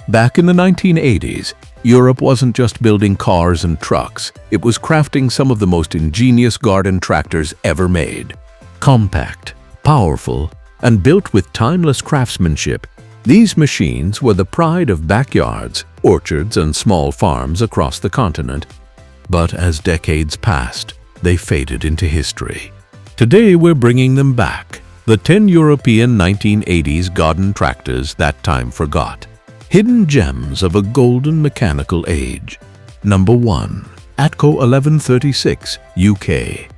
Back in the 1980s, Europe wasn't just building cars and trucks, it was crafting some of the most ingenious garden tractors ever made. Compact, powerful, and built with timeless craftsmanship, these machines were the pride of backyards, orchards, and small farms across the continent. But as decades passed, they faded into history. Today we're bringing them back, the 10 European 1980s garden tractors that time forgot. Hidden gems of a golden mechanical age. Number 1. Atco 1136, UK.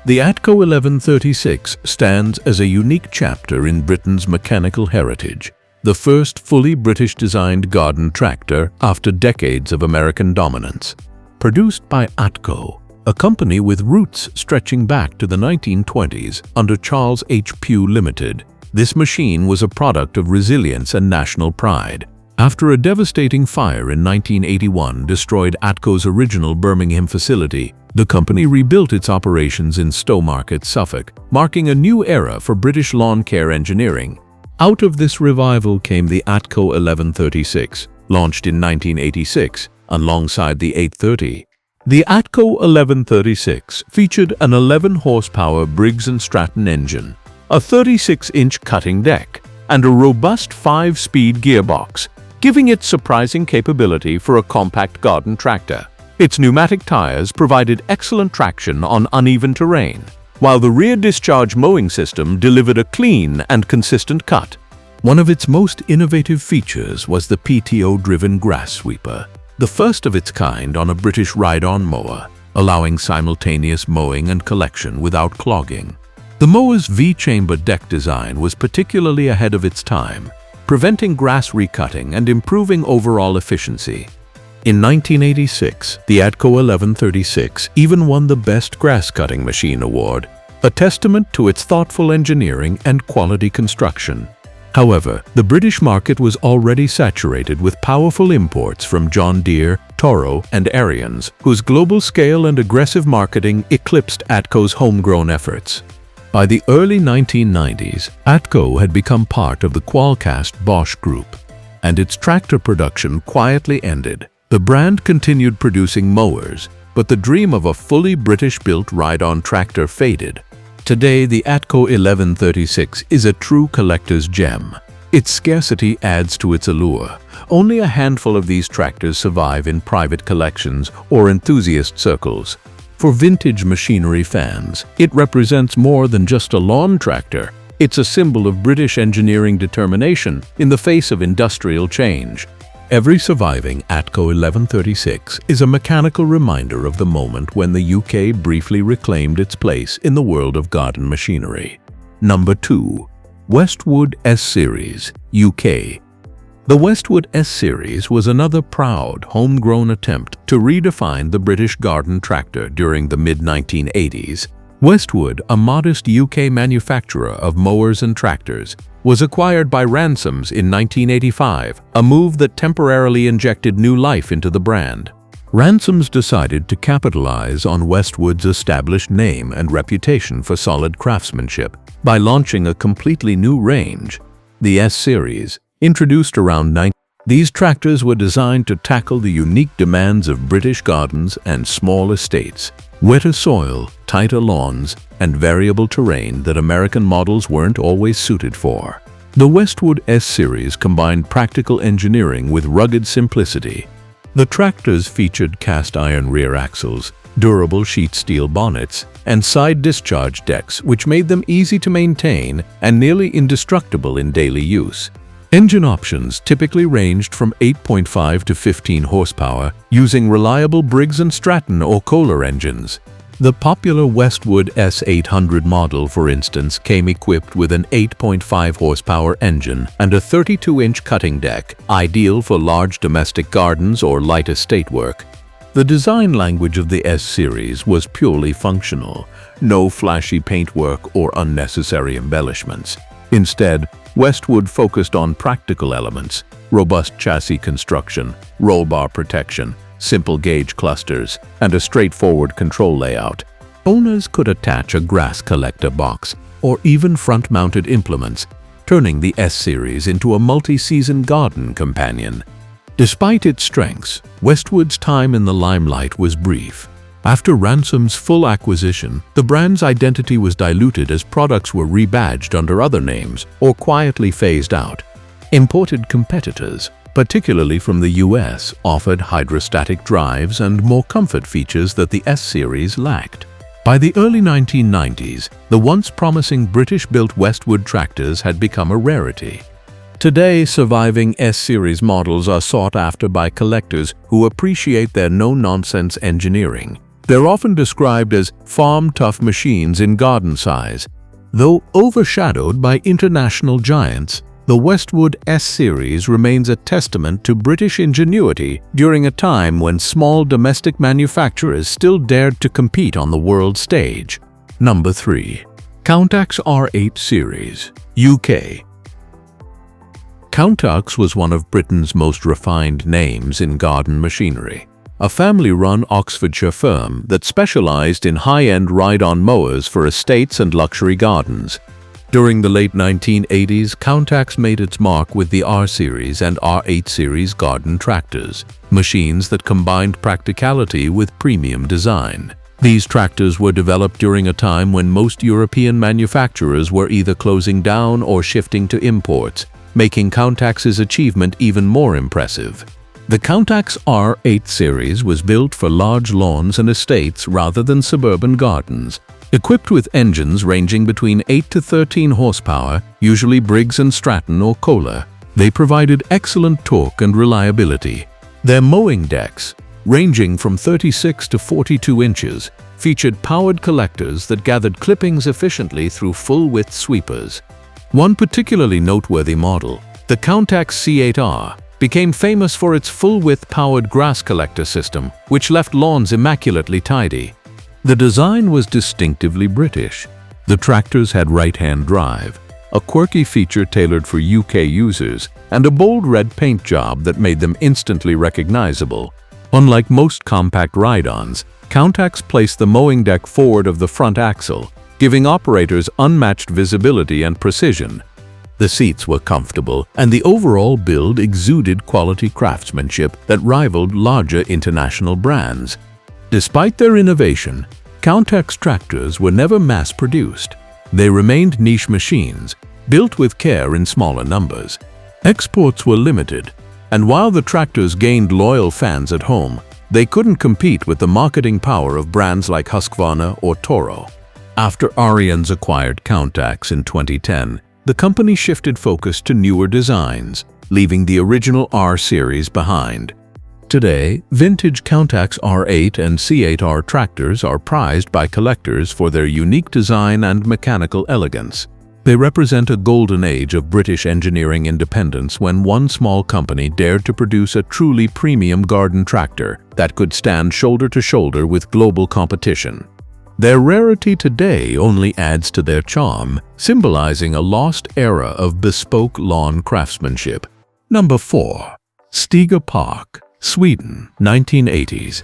The Atco 1136 stands as a unique chapter in Britain's mechanical heritage, the first fully British-designed garden tractor after decades of American dominance. Produced by Atco, a company with roots stretching back to the 1920s under Charles H. Pugh Limited, this machine was a product of resilience and national pride. After a devastating fire in 1981 destroyed Atco's original Birmingham facility, the company rebuilt its operations in Stowmarket, Suffolk, marking a new era for British lawn care engineering. Out of this revival came the Atco 1136, launched in 1986, alongside the 830. The Atco 1136 featured an 11-horsepower Briggs & Stratton engine, a 36-inch cutting deck, and a robust 5-speed gearbox, giving it surprising capability for a compact garden tractor. Its pneumatic tires provided excellent traction on uneven terrain, while the rear discharge mowing system delivered a clean and consistent cut. One of its most innovative features was the PTO-driven grass sweeper, the first of its kind on a British ride-on mower, allowing simultaneous mowing and collection without clogging. The mower's V-chamber deck design was particularly ahead of its time, preventing grass recutting and improving overall efficiency. In 1986, the Atco 1136 even won the Best Grass Cutting Machine Award, a testament to its thoughtful engineering and quality construction. However, the British market was already saturated with powerful imports from John Deere, Toro, and Ariens, whose global scale and aggressive marketing eclipsed Atco's homegrown efforts. By the early 1990s, Atco had become part of the Qualcast Bosch Group, and its tractor production quietly ended. The brand continued producing mowers, but the dream of a fully British-built ride-on tractor faded. Today, the Atco 1136 is a true collector's gem. Its scarcity adds to its allure. Only a handful of these tractors survive in private collections or enthusiast circles. For vintage machinery fans, it represents more than just a lawn tractor. It's a symbol of British engineering determination in the face of industrial change. Every surviving Atco 1136 is a mechanical reminder of the moment when the UK briefly reclaimed its place in the world of garden machinery. Number 2. Westwood S-Series, UK. The Westwood S-Series was another proud, homegrown attempt to redefine the British garden tractor during the mid-1980s. Westwood, a modest UK manufacturer of mowers and tractors, was acquired by Ransomes in 1985, a move that temporarily injected new life into the brand. Ransomes decided to capitalize on Westwood's established name and reputation for solid craftsmanship by launching a completely new range, the S-Series. Introduced around 1990, these tractors were designed to tackle the unique demands of British gardens and small estates, wetter soil, tighter lawns, and variable terrain that American models weren't always suited for. The Westwood S-Series combined practical engineering with rugged simplicity. The tractors featured cast-iron rear axles, durable sheet steel bonnets, and side discharge decks, which made them easy to maintain and nearly indestructible in daily use. Engine options typically ranged from 8.5 to 15 horsepower, using reliable Briggs & Stratton or Kohler engines. The popular Westwood S800 model, for instance, came equipped with an 8.5 horsepower engine and a 32-inch cutting deck, ideal for large domestic gardens or light estate work. The design language of the S-Series was purely functional, no flashy paintwork or unnecessary embellishments. Instead, Westwood focused on practical elements, robust chassis construction, roll bar protection, simple gauge clusters, and a straightforward control layout. Owners could attach a grass collector box or even front-mounted implements, turning the S-Series into a multi-season garden companion. Despite its strengths, Westwood's time in the limelight was brief. After Ransom's full acquisition, the brand's identity was diluted as products were rebadged under other names or quietly phased out. Imported competitors, particularly from the US, offered hydrostatic drives and more comfort features that the S-Series lacked. By the early 1990s, the once promising British-built Westwood tractors had become a rarity. Today, surviving S-Series models are sought after by collectors who appreciate their no-nonsense engineering. They're often described as farm-tough machines in garden size. Though overshadowed by international giants, the Westwood S-Series remains a testament to British ingenuity during a time when small domestic manufacturers still dared to compete on the world stage. Number 3. Countax R8 Series, UK. Countax was one of Britain's most refined names in garden machinery, a family-run Oxfordshire firm that specialized in high-end ride-on mowers for estates and luxury gardens. During the late 1980s, Countax made its mark with the R-Series and R8 Series garden tractors, machines that combined practicality with premium design. These tractors were developed during a time when most European manufacturers were either closing down or shifting to imports, making Countax's achievement even more impressive. The Countax R8 series was built for large lawns and estates rather than suburban gardens. Equipped with engines ranging between 8 to 13 horsepower, usually Briggs & Stratton or Kohler, they provided excellent torque and reliability. Their mowing decks, ranging from 36 to 42 inches, featured powered collectors that gathered clippings efficiently through full-width sweepers. One particularly noteworthy model, the Countax C8R, became famous for its full-width powered grass collector system, which left lawns immaculately tidy. The design was distinctively British. The tractors had right-hand drive, a quirky feature tailored for UK users, and a bold red paint job that made them instantly recognizable. Unlike most compact ride-ons, Countax placed the mowing deck forward of the front axle, giving operators unmatched visibility and precision. The seats were comfortable, and the overall build exuded quality craftsmanship that rivaled larger international brands. Despite their innovation, Countax tractors were never mass-produced. They remained niche machines, built with care in smaller numbers. Exports were limited, and while the tractors gained loyal fans at home, they couldn't compete with the marketing power of brands like Husqvarna or Toro. After Ariens acquired Countax in 2010, the company shifted focus to newer designs, leaving the original R-Series behind. Today, vintage Countax R8 and C8R tractors are prized by collectors for their unique design and mechanical elegance. They represent a golden age of British engineering independence when one small company dared to produce a truly premium garden tractor that could stand shoulder to shoulder with global competition. Their rarity today only adds to their charm, symbolizing a lost era of bespoke lawn craftsmanship. Number 4. Stiga Park, Sweden, 1980s.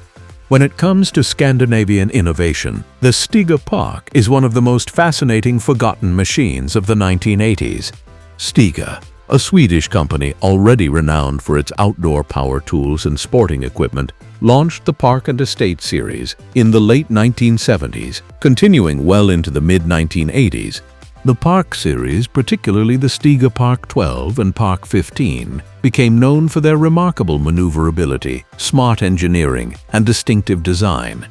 When it comes to Scandinavian innovation, the Stiga Park is one of the most fascinating forgotten machines of the 1980s. Stiga, a Swedish company already renowned for its outdoor power tools and sporting equipment, launched the Park and Estate series in the late 1970s, continuing well into the mid-1980s. The Park series, particularly the Stiga Park 12 and Park 15, became known for their remarkable maneuverability, smart engineering, and distinctive design.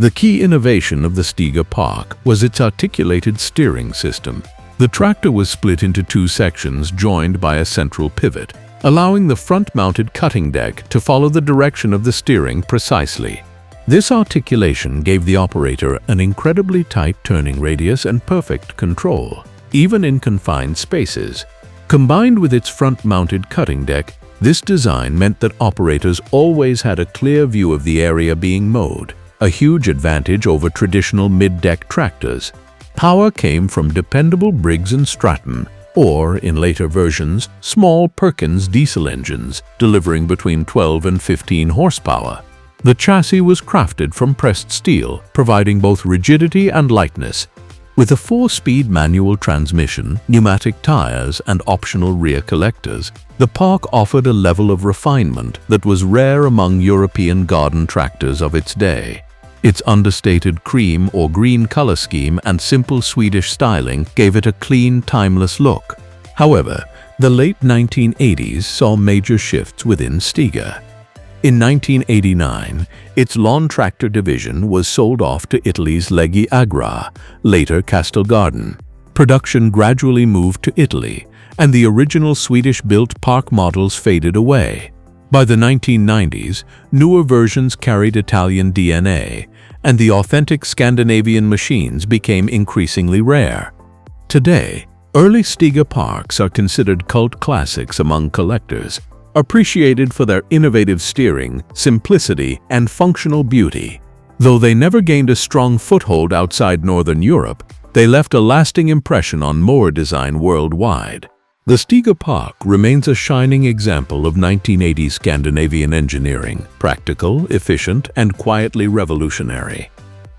The key innovation of the Stiga Park was its articulated steering system. The tractor was split into two sections joined by a central pivot, allowing the front-mounted cutting deck to follow the direction of the steering precisely. This articulation gave the operator an incredibly tight turning radius and perfect control, even in confined spaces. Combined with its front-mounted cutting deck, this design meant that operators always had a clear view of the area being mowed, a huge advantage over traditional mid-deck tractors. Power came from dependable Briggs & Stratton, or, in later versions, small Perkins diesel engines, delivering between 12 and 15 horsepower. The chassis was crafted from pressed steel, providing both rigidity and lightness. With a 4-speed manual transmission, pneumatic tires, and optional rear collectors, the Park offered a level of refinement that was rare among European garden tractors of its day. Its understated cream or green color scheme and simple Swedish styling gave it a clean, timeless look. However, the late 1980s saw major shifts within Stiga. In 1989, its lawn tractor division was sold off to Italy's Leggi Agra, later Castelgarden. Production gradually moved to Italy, and the original Swedish-built Park models faded away. By the 1990s, newer versions carried Italian DNA, and the authentic Scandinavian machines became increasingly rare. Today, early Stiga Parks are considered cult classics among collectors, appreciated for their innovative steering, simplicity, and functional beauty. Though they never gained a strong foothold outside Northern Europe, they left a lasting impression on mower design worldwide. The Stiga Park remains a shining example of 1980s Scandinavian engineering, practical, efficient, and quietly revolutionary.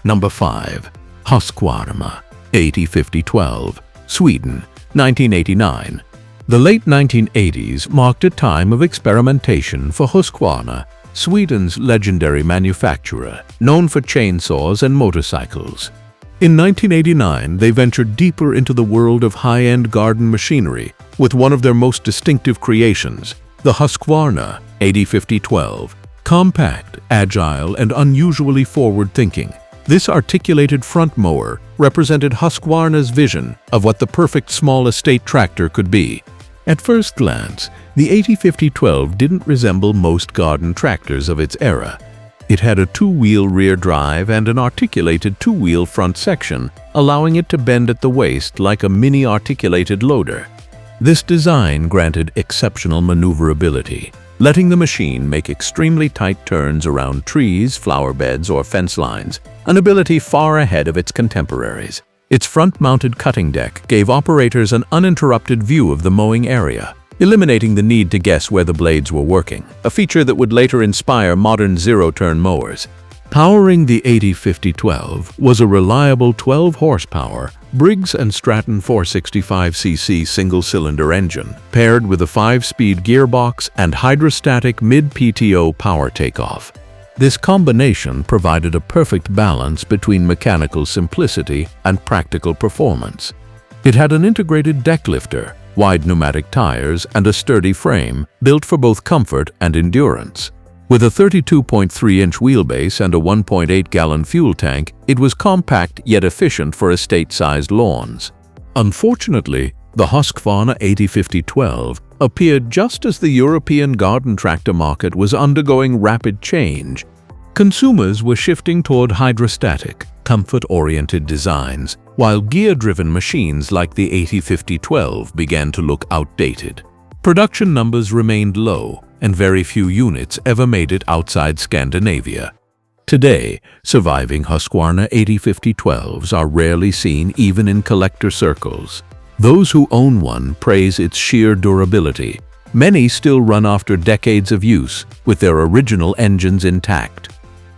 Number 5. Husqvarna A65 Sweden, 1989. The late 1980s marked a time of experimentation for Husqvarna, Sweden's legendary manufacturer, known for chainsaws and motorcycles. In 1989, they ventured deeper into the world of high-end garden machinery with one of their most distinctive creations, the Husqvarna A65. Compact, agile, and unusually forward-thinking, this articulated front mower represented Husqvarna's vision of what the perfect small estate tractor could be. At first glance, the A65 didn't resemble most garden tractors of its era. It had a 2-wheel rear drive and an articulated 2-wheel front section, allowing it to bend at the waist like a mini articulated loader. This design granted exceptional maneuverability, letting the machine make extremely tight turns around trees, flower beds, or fence lines, an ability far ahead of its contemporaries. Its front-mounted cutting deck gave operators an uninterrupted view of the mowing area, eliminating the need to guess where the blades were working, a feature that would later inspire modern zero-turn mowers. Powering the A65 was a reliable 12-horsepower Briggs & Stratton 465cc single-cylinder engine, paired with a 5-speed gearbox and hydrostatic mid-PTO power takeoff. This combination provided a perfect balance between mechanical simplicity and practical performance. It had an integrated deck lifter, wide pneumatic tires, and a sturdy frame, built for both comfort and endurance. With a 32.3-inch wheelbase and a 1.8-gallon fuel tank, it was compact yet efficient for estate-sized lawns. Unfortunately, the Husqvarna A65 appeared just as the European garden tractor market was undergoing rapid change. Consumers were shifting toward hydrostatic, comfort-oriented designs, while gear-driven machines like the A65 began to look outdated. Production numbers remained low, and very few units ever made it outside Scandinavia. Today, surviving Husqvarna A65s are rarely seen even in collector circles. Those who own one praise its sheer durability. Many still run after decades of use, with their original engines intact.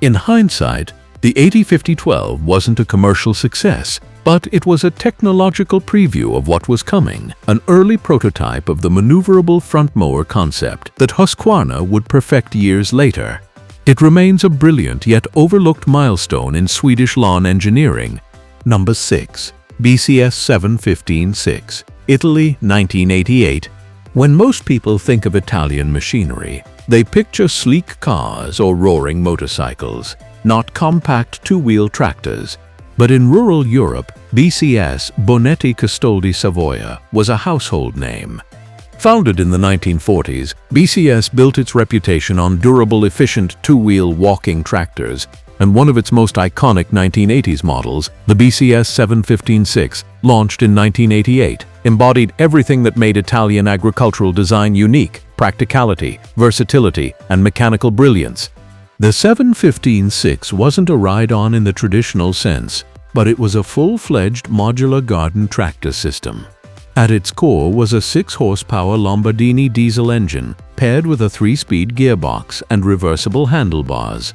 In hindsight, the A65 wasn't a commercial success, but it was a technological preview of what was coming, an early prototype of the maneuverable front mower concept that Husqvarna would perfect years later. It remains a brilliant yet overlooked milestone in Swedish lawn engineering. Number 6. BCS 715-6, Italy, 1988. When most people think of Italian machinery, they picture sleek cars or roaring motorcycles, not compact 2-wheel tractors. But in rural Europe, BCS Bonetti Custodi Savoia was a household name. Founded in the 1940s, BCS built its reputation on durable, efficient 2-wheel walking tractors, and one of its most iconic 1980s models, the BCS 715-6, launched in 1988, embodied everything that made Italian agricultural design unique: practicality, versatility, and mechanical brilliance. The 715-6 wasn't a ride-on in the traditional sense, but it was a full-fledged modular garden tractor system. At its core was a 6-horsepower Lombardini diesel engine, paired with a 3-speed gearbox and reversible handlebars.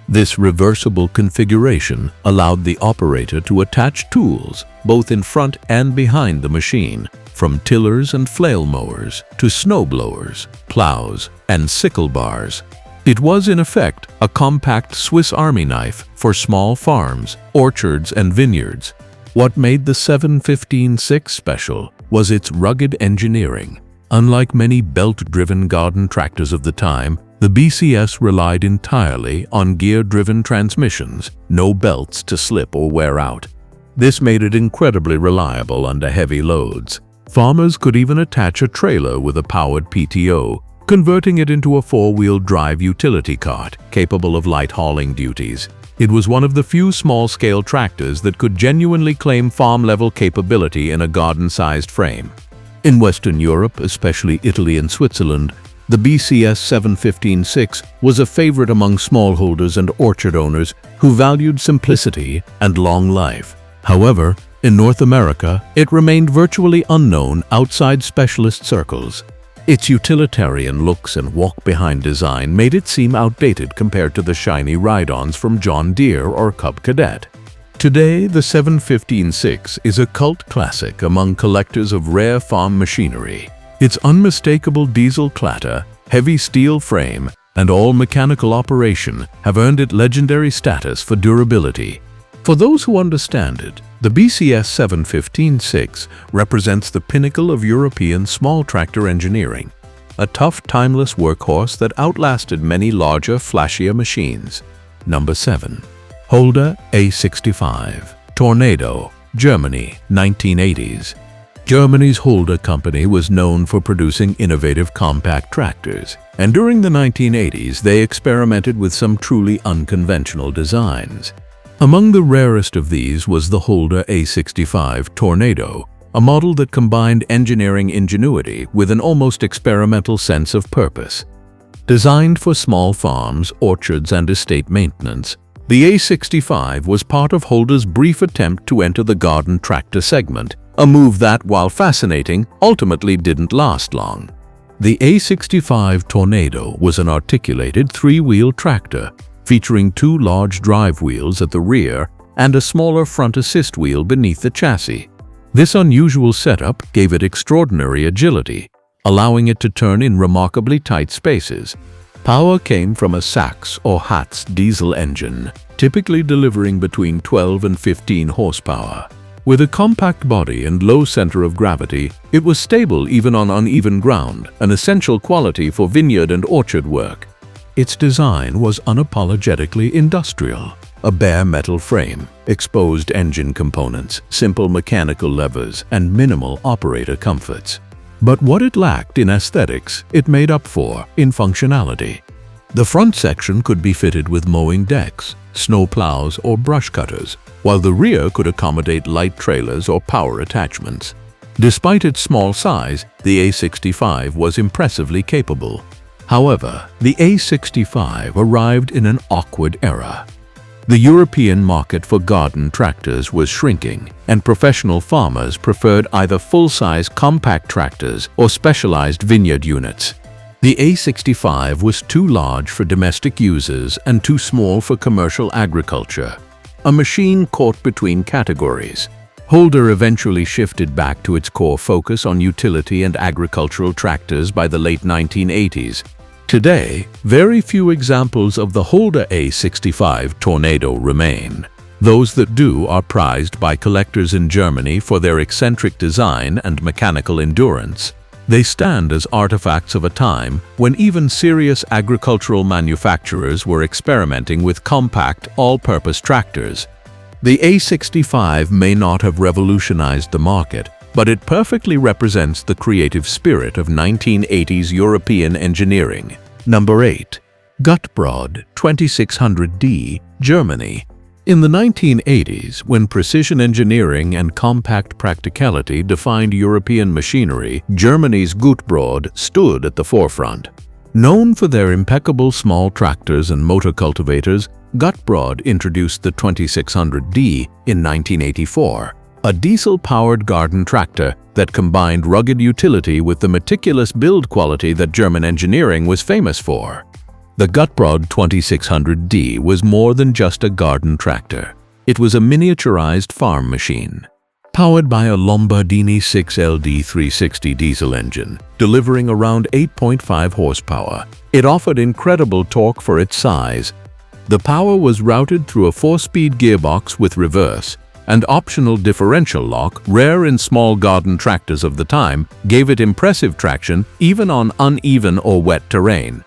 This reversible configuration allowed the operator to attach tools both in front and behind the machine, from tillers and flail mowers to snowblowers, plows, and sickle bars. It was in effect a compact Swiss Army knife for small farms, orchards, and vineyards. What made the 715-6 special was its rugged engineering. Unlike many belt-driven garden tractors of the time, the BCS relied entirely on gear-driven transmissions, no belts to slip or wear out. This made it incredibly reliable under heavy loads. Farmers could even attach a trailer with a powered PTO, converting it into a four-wheel drive utility cart capable of light hauling duties. It was one of the few small-scale tractors that could genuinely claim farm-level capability in a garden-sized frame. In Western Europe, especially Italy and Switzerland, the BCS 715-6 was a favorite among smallholders and orchard owners who valued simplicity and long life. However, in North America, it remained virtually unknown outside specialist circles. Its utilitarian looks and walk-behind design made it seem outdated compared to the shiny ride-ons from John Deere or Cub Cadet. Today, the 715-6 is a cult classic among collectors of rare farm machinery. Its unmistakable diesel clatter, heavy steel frame, and all-mechanical operation have earned it legendary status for durability. For those who understand it, the BCS 715-6 represents the pinnacle of European small tractor engineering, a tough, timeless workhorse that outlasted many larger, flashier machines. Number 7. Holder A65 Tornado, Germany, 1980s. Germany's Holder company was known for producing innovative compact tractors, and during the 1980s they experimented with some truly unconventional designs. Among the rarest of these was the Holder A65 Tornado, a model that combined engineering ingenuity with an almost experimental sense of purpose. Designed for small farms, orchards, and estate maintenance, the A65 was part of Holder's brief attempt to enter the garden tractor segment, a move that, while fascinating, ultimately didn't last long. The A65 Tornado was an articulated three-wheel tractor featuring two large drive wheels at the rear and a smaller front assist wheel beneath the chassis. This unusual setup gave it extraordinary agility, allowing it to turn in remarkably tight spaces. Power came from a Sachs or Hatz diesel engine, typically delivering between 12 and 15 horsepower. With a compact body and low center of gravity, it was stable even on uneven ground, an essential quality for vineyard and orchard work. Its design was unapologetically industrial. A bare metal frame, exposed engine components, simple mechanical levers, and minimal operator comforts. But what it lacked in aesthetics, it made up for in functionality. The front section could be fitted with mowing decks, snow plows, or brush cutters, while the rear could accommodate light trailers or power attachments. Despite its small size, the A65 was impressively capable. However, the A65 arrived in an awkward era. The European market for garden tractors was shrinking, and professional farmers preferred either full-size compact tractors or specialized vineyard units. The A65 was too large for domestic users and too small for commercial agriculture, a machine caught between categories. Holder eventually shifted back to its core focus on utility and agricultural tractors by the late 1980s. Today, very few examples of the Holder A65 Tornado remain. Those that do are prized by collectors in Germany for their eccentric design and mechanical endurance. They stand as artifacts of a time when even serious agricultural manufacturers were experimenting with compact, all-purpose tractors. The A65 may not have revolutionized the market, but it perfectly represents the creative spirit of 1980s European engineering. Number 8. Gutbrod 2600D, Germany. In the 1980s, when precision engineering and compact practicality defined European machinery, Germany's Gutbrod stood at the forefront. Known for their impeccable small tractors and motor cultivators, Gutbrod introduced the 2600D in 1984, a diesel-powered garden tractor that combined rugged utility with the meticulous build quality that German engineering was famous for. The Gutbrod 2600D was more than just a garden tractor. It was a miniaturized farm machine. Powered by a Lombardini 6LD360 diesel engine, delivering around 8.5 horsepower, it offered incredible torque for its size. The power was routed through a 4-speed gearbox with reverse, and optional differential lock, rare in small garden tractors of the time, gave it impressive traction even on uneven or wet terrain.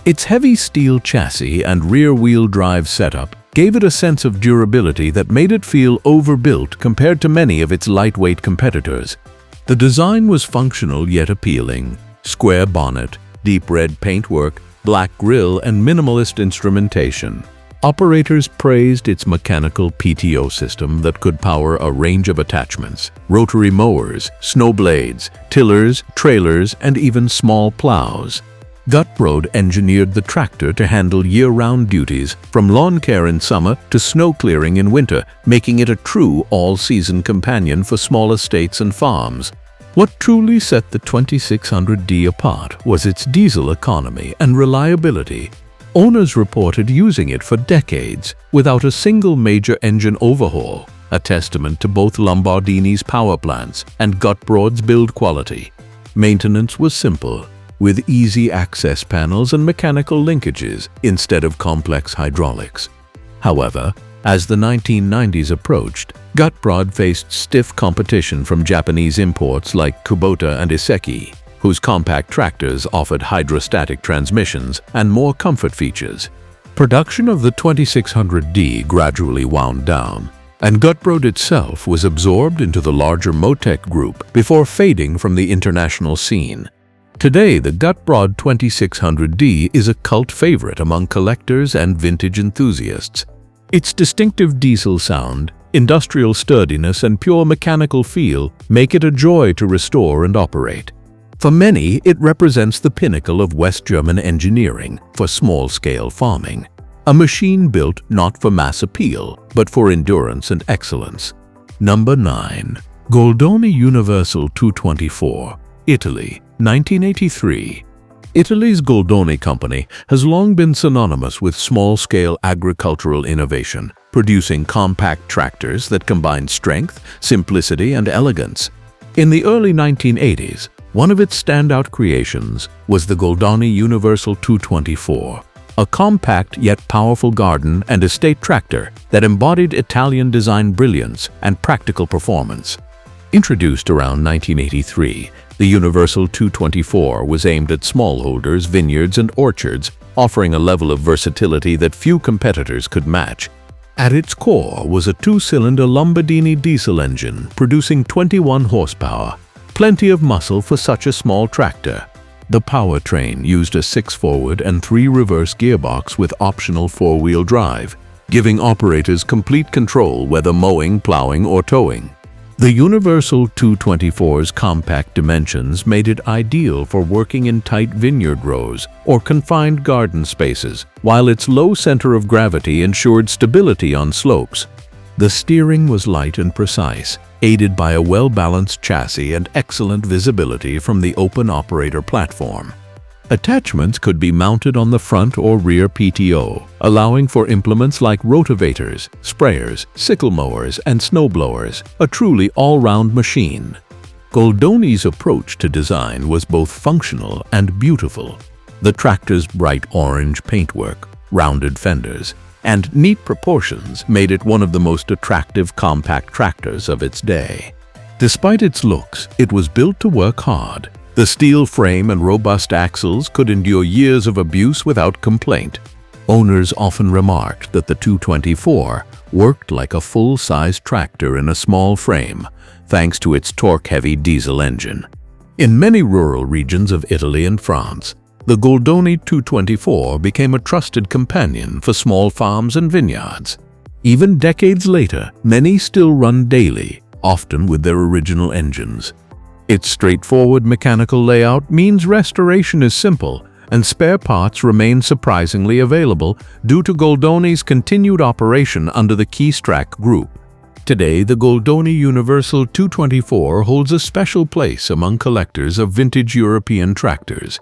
Its heavy steel chassis and rear-wheel drive setup gave it a sense of durability that made it feel overbuilt compared to many of its lightweight competitors. The design was functional yet appealing. Square bonnet, deep red paintwork, black grille, and minimalist instrumentation. Operators praised its mechanical PTO system that could power a range of attachments: rotary mowers, snow blades, tillers, trailers, and even small plows. Gutbrod engineered the tractor to handle year-round duties, from lawn care in summer to snow clearing in winter, making it a true all-season companion for small estates and farms. What truly set the 2600D apart was its diesel economy and reliability. Owners reported using it for decades without a single major engine overhaul, a testament to both Lombardini's power plants and Gutbrod's build quality. Maintenance was simple, with easy access panels and mechanical linkages instead of complex hydraulics. However, as the 1990s approached, Gutbrod faced stiff competition from Japanese imports like Kubota and Iseki, whose compact tractors offered hydrostatic transmissions and more comfort features. Production of the 2600D gradually wound down, and Gutbrod itself was absorbed into the larger Motec group before fading from the international scene. Today, the Gutbrod 2600D is a cult favorite among collectors and vintage enthusiasts. Its distinctive diesel sound, industrial sturdiness, and pure mechanical feel make it a joy to restore and operate. For many, it represents the pinnacle of West German engineering for small-scale farming. A machine built not for mass appeal, but for endurance and excellence. Number 9. Goldoni Universal 224, Italy, 1983. Italy's Goldoni company has long been synonymous with small-scale agricultural innovation, producing compact tractors that combine strength, simplicity, and elegance. In the early 1980s, one of its standout creations was the Goldoni Universal 224, a compact yet powerful garden and estate tractor that embodied Italian design brilliance and practical performance. Introduced around 1983, the Universal 224 was aimed at smallholders, vineyards, and orchards, offering a level of versatility that few competitors could match. At its core was a 2-cylinder Lombardini diesel engine producing 21 horsepower, plenty of muscle for such a small tractor. The powertrain used a 6-forward and 3-reverse gearbox with optional 4-wheel drive, giving operators complete control whether mowing, plowing, or towing. The Universal 224's compact dimensions made it ideal for working in tight vineyard rows or confined garden spaces, while its low center of gravity ensured stability on slopes. The steering was light and precise, aided by a well-balanced chassis and excellent visibility from the open operator platform. Attachments could be mounted on the front or rear PTO, allowing for implements like rotavators, sprayers, sickle mowers, and snowblowers, a truly all-round machine. Goldoni's approach to design was both functional and beautiful. The tractor's bright orange paintwork, rounded fenders, and neat proportions made it one of the most attractive compact tractors of its day. Despite its looks, it was built to work hard. The steel frame and robust axles could endure years of abuse without complaint. Owners often remarked that the 224 worked like a full-size tractor in a small frame, thanks to its torque-heavy diesel engine. In many rural regions of Italy and France, the Goldoni 224 became a trusted companion for small farms and vineyards. Even decades later, many still run daily, often with their original engines. Its straightforward mechanical layout means restoration is simple, and spare parts remain surprisingly available due to Goldoni's continued operation under the Keystrack Group. Today, the Goldoni Universal 224 holds a special place among collectors of vintage European tractors.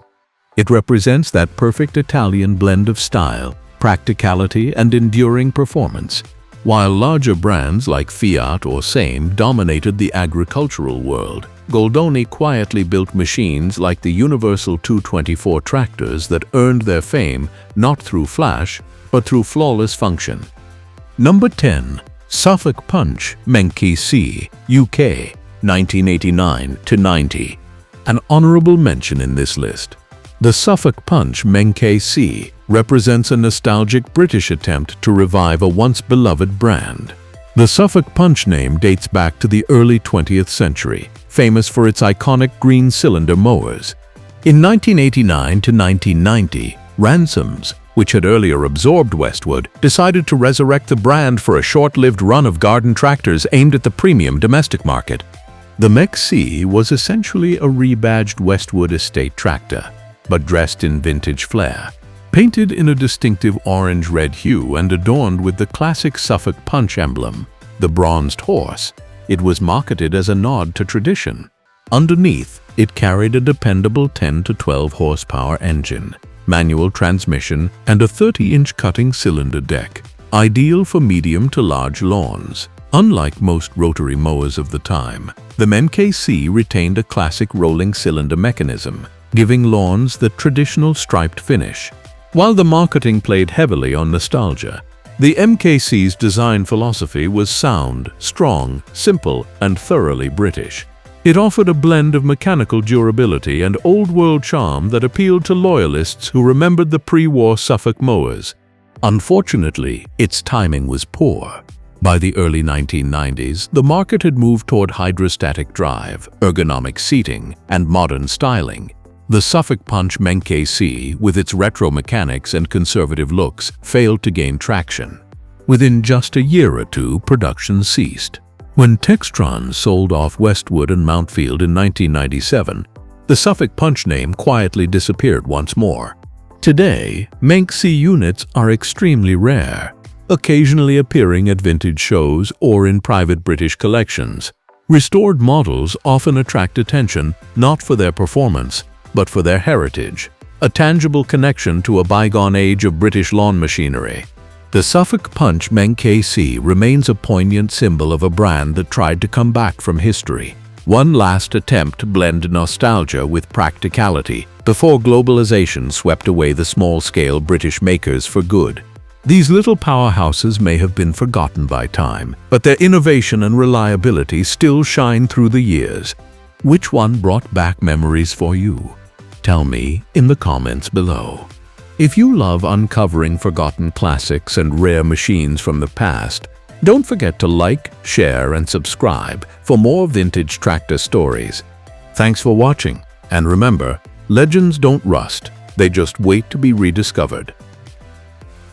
It represents that perfect Italian blend of style, practicality, and enduring performance. While larger brands like Fiat or Same dominated the agricultural world, Goldoni quietly built machines like the Universal 224 tractors that earned their fame not through flash, but through flawless function. Number 10. Suffolk Punch MK C, UK, 1989–90. An honorable mention in this list. The Suffolk Punch MK C represents a nostalgic British attempt to revive a once-beloved brand. The Suffolk Punch name dates back to the early 20th century, famous for its iconic green cylinder mowers. In 1989 to 1990, Ransoms, which had earlier absorbed Westwood, decided to resurrect the brand for a short-lived run of garden tractors aimed at the premium domestic market. The MK C was essentially a rebadged Westwood estate tractor, but dressed in vintage flair. Painted in a distinctive orange-red hue and adorned with the classic Suffolk Punch emblem, the bronzed horse, it was marketed as a nod to tradition. Underneath, it carried a dependable 10 to 12 horsepower engine, manual transmission, and a 30-inch cutting cylinder deck, ideal for medium to large lawns. Unlike most rotary mowers of the time, the MK C retained a classic rolling cylinder mechanism, giving lawns the traditional striped finish. While the marketing played heavily on nostalgia, the MK C's design philosophy was sound, strong, simple, and thoroughly British. It offered a blend of mechanical durability and old-world charm that appealed to loyalists who remembered the pre-war Suffolk mowers. Unfortunately, its timing was poor. By the early 1990s, the market had moved toward hydrostatic drive, ergonomic seating, and modern styling. The Suffolk Punch MK C, with its retro mechanics and conservative looks, failed to gain traction. Within just a year or two, production ceased. When Textron sold off Westwood and Mountfield in 1997, the Suffolk Punch name quietly disappeared once more. Today, MK C units are extremely rare, occasionally appearing at vintage shows or in private British collections. Restored models often attract attention not for their performance, but for their heritage, a tangible connection to a bygone age of British lawn machinery. The Suffolk Punch MK C remains a poignant symbol of a brand that tried to come back from history. One last attempt to blend nostalgia with practicality before globalization swept away the small-scale British makers for good. These little powerhouses may have been forgotten by time, but their innovation and reliability still shine through the years. Which one brought back memories for you? Tell me in the comments below. If you love uncovering forgotten classics and rare machines from the past, don't forget to like, share, and subscribe for more vintage tractor stories. Thanks for watching, and remember, legends don't rust, they just wait to be rediscovered.